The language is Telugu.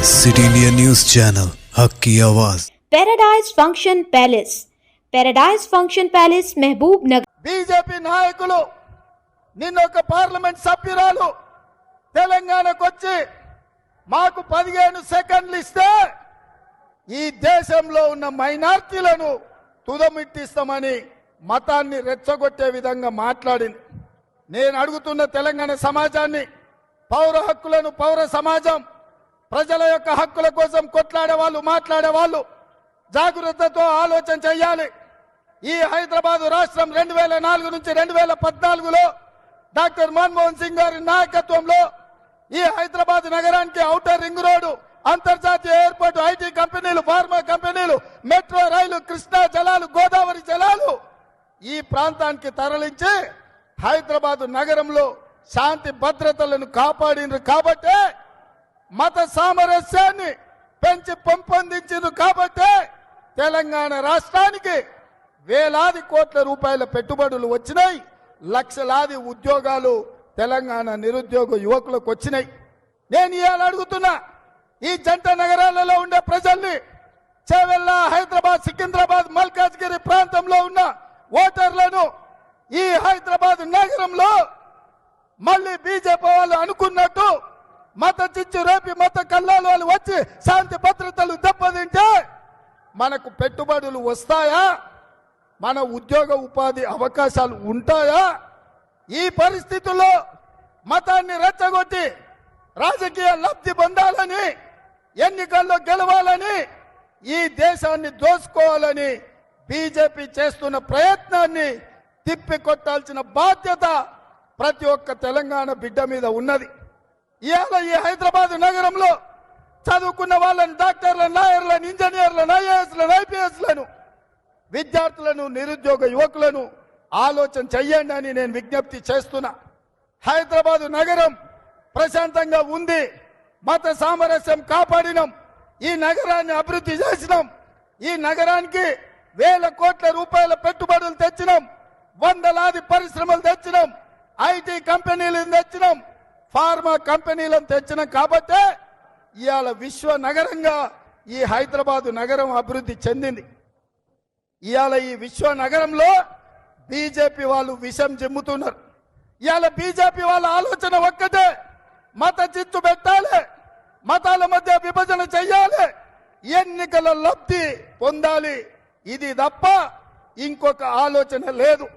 सिटी इंडिया न्यूज़ चैनल हक की आवाज। Paradise function palace, paradise function palace महबूब नगर। బీజేపీ నాయకులు నిన్న ఒక పార్లమెంట్ సభ్యురాలు తెలంగాణకు వచ్చి మాకు 15 సెకండ్లు ఇస్తే ఈ దేశంలో ఉన్న మైనారిటీలను తుదమిట్టిస్తామని మతాన్ని రెచ్చగొట్టే విధంగా మాట్లాడింది. నేను అడుగుతున్న తెలంగాణ సమాజాన్ని, పౌర హక్కులను, పౌర సమాజం, ప్రజల యొక్క హక్కుల కోసం కొట్లాడే వాళ్ళు, మాట్లాడే వాళ్ళు జాగృతతో ఆలోచన చేయాలి. ఈ హైదరాబాద్ రాష్ట్రం 2004 నుంచి 2014లో డాక్టర్ మన్మోహన్ సింగ్ గారి నాయకత్వంలో ఈ హైదరాబాద్ నగరానికి ఔటర్ రింగ్ రోడ్డు, అంతర్జాతీయ ఎయిర్పోర్ట్, ఐటీ కంపెనీలు, ఫార్మా కంపెనీలు, మెట్రో రైలు, కృష్ణా జలాలు, గోదావరి జలాలు ఈ ప్రాంతానికి తరలించి హైదరాబాద్ నగరంలో శాంతి భద్రతలను కాపాడినరు. కాబట్టే మత సామరస్యాన్ని పెంచి పెంపొందించింది. కాబట్టే తెలంగాణ రాష్ట్రానికి వేలాది కోట్ల రూపాయల పెట్టుబడులు వచ్చినాయి, లక్షలాది ఉద్యోగాలు తెలంగాణ నిరుద్యోగ యువకులకు వచ్చినాయి. నేను ఇవాళ అడుగుతున్నా, ఈ జంట నగరాలలో ఉండే ప్రజల్ని, చేవెళ్ళ, హైదరాబాద్, సికింద్రాబాద్, మల్కాజ్గిరి ప్రాంతంలో ఉన్న ఓటర్లను ఈ హైదరాబాద్ నగరంలో మళ్ళీ బీజేపీ వాళ్ళు అనుకున్నట్టు మత చిచ్చు రేపి, మత కల్లాలు వాళ్ళు వచ్చి శాంతి భద్రతలు దెబ్బతింటే మనకు పెట్టుబడులు వస్తాయా? మన ఉద్యోగ ఉపాధి అవకాశాలు ఉంటాయా? ఈ పరిస్థితుల్లో మతాన్ని రెచ్చగొట్టి రాజకీయ లబ్ధి పొందాలని, ఎన్నికల్లో గెలవాలని, ఈ దేశాన్ని దోసుకోవాలని బీజేపీ చేస్తున్న ప్రయత్నాన్ని తిప్పికొట్టాల్సిన బాధ్యత ప్రతి ఒక్క తెలంగాణ బిడ్డ మీద ఉన్నది. ఇవాళ ఈ హైదరాబాద్ నగరంలో చదువుకున్న వాళ్ళని, డాక్టర్లను, లాయర్లను, ఇంజనీర్లను, ఐఏఎస్లను, ఐపీఎస్లను, విద్యార్థులను, నిరుద్యోగ యువకులను ఆలోచన చెయ్యండి అని నేను విజ్ఞప్తి చేస్తున్నా. హైదరాబాద్ నగరం ప్రశాంతంగా ఉంది, మత సామరస్యం కాపాడినాం, ఈ నగరాన్ని అభివృద్ధి చేసినాం, ఈ నగరానికి వేల కోట్ల రూపాయల పెట్టుబడులు తెచ్చినాం, వందలాది పరిశ్రమలు తెచ్చినాం, ఐటీ కంపెనీలను తెచ్చినాం, ఫార్మా కంపెనీలను తెచ్చినాం. కాబట్టే ఇవాళ విశ్వ నగరంగా ఈ హైదరాబాద్ నగరం అభివృద్ధి చెందింది. ఇవాళ ఈ విశ్వ నగరంలో బీజేపీ వాళ్ళు విషం జిమ్ముతున్నారు. ఇవాళ బీజేపీ వాళ్ళ ఆలోచన ఒక్కటే, మత చిచ్చు పెట్టాలి, మతాల మధ్య విభజన చెయ్యాలి, ఎన్నికల లబ్ధి పొందాలి. ఇది తప్ప ఇంకొక ఆలోచన లేదు.